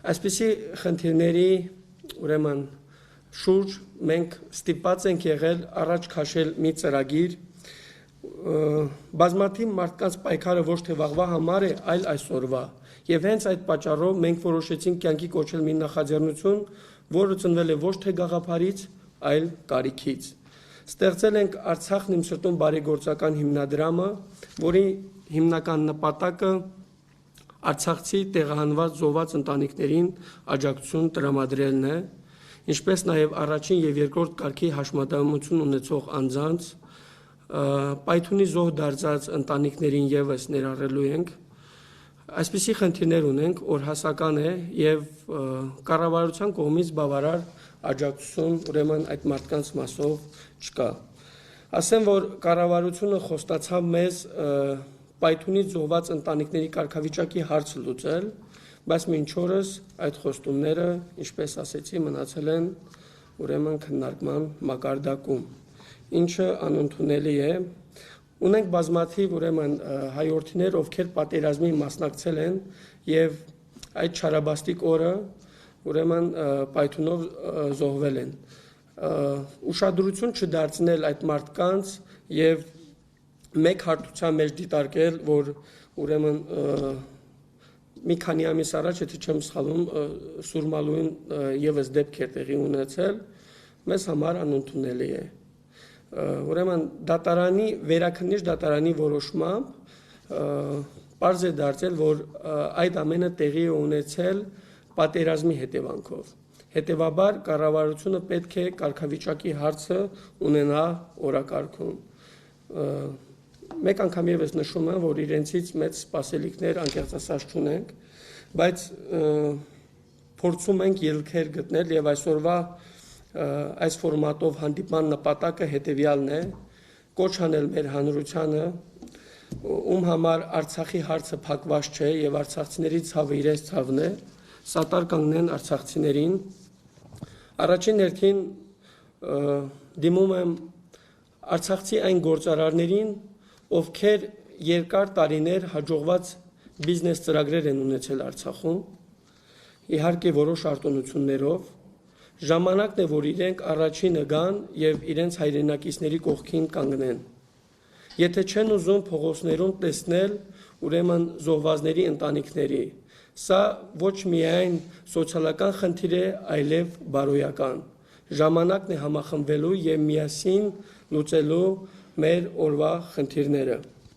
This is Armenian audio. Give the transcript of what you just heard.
Այսպիսի խնդիրների ուրեմն շուրջ մենք ստիպված ենք եղել առաջ քաշել մի ծրագիր, բազմաթիվ մարդկանց պայքարը ոչ թե վաղվա համար է, այլ այսօրվա, եւ հենց այդ պատճառով մենք որոշեցինք կյանքի կոչել մի նախաձեռնություն, որը ծնվել է ոչ թե գաղափարից, այլ կարիքից։ Ստեղծել ենք Արցախն իմ սրտում բարեգործական հիմնադրամը, որի հիմնական նպատակը Արցախցի տեղահանված զոհված ընտանիքներին աջակցություն տրամադրելն է, ինչպես նաև առաջին եւ երկրորդ կարգի հաշմանդամություն ունեցող անձանց պայթունի զոհ դարձած ընտանիքներին եւս ներառելու ենք։ Այսպիսի խնդիրներ ունենք, օրհասական է եւ կառավարության կողմից բավարար աջակցություն ուրեմն այդ մարդկանց մասով չկա։ Ասեմ, որ կառավարությունը խոստացավ մեզ պայթունից զոհված ընտանիքների կարգավիճակի հարցը լուծել, բայց մինչ օրս այդ խոստումները, ինչպես ասեցի, մնացել են ուրեմն քննարկման մակարդակում, ինչը անընդունելի է։ Ունենք բազմաթիվ ուրեմն հայորդիներ, ովքեր պատերազմի մասնակցել են եւ այդ չարաբաստիկ օրը ուրեմն պայթունով զոհվել են։ Ուշադրություն չդարձնել այդ մարդկանց եւ մեկ հարթության մեջ դիտարկել, որ ուրեմն մի քանի ամիս առաջ, եթե չեմ սխալվում, Սուրմալույն եւս դեպք է տեղի ունեցել, մեզ համար անընդունելի է։ Ուրեմն դատարանի վերաքննիչ դատարանի որոշմամբ պարզ է դարձել, որ այդ ամենը տեղի է ունեցել պատերազմի հետևանքով։ Հետևաբար կառավարությունը պետք է կարգավիճակի հարցը ունենա օրակարգում։ Մեկ անգամ եւս նշում եմ, որ իրենցից մեծ սպասելիքներ անկեղծ ասած չունենք, բայց փորձում ենք ելքեր գտնել եւ այսօրվա այս ֆորմատով հանդիպման նպատակը հետեւյալն է՝ կոչ անել մեր հանրությանը, ում համար Արցախի հարցը փակված չէ եւ արցախցիների ցավը իրենց ցավն է, սատար կանգնեն արցախցիներին։ Առաջին հերթին դիմում եմ արցախցի այն գործարարներին, ովքեր երկար տարիներ հաջողված բիզնես ծրագրեր են ունեցել Արցախում, իհարկե որոշ արտոնություններով, ժամանակն է, որ իրենք առաջինը գան եւ իրենց հայրենակիցների կողքին կանգնեն։ Եթե չեն ուզում փողոցներում տեսնել ուրեմն զոհվածների ընտանիքների, սա ոչ միայն սոցիալական խնդիր է, այլև բարոյական։ Ժամանակն է համախմբվելու եւ միասին լուծելու մեր օրվա խնդիրները։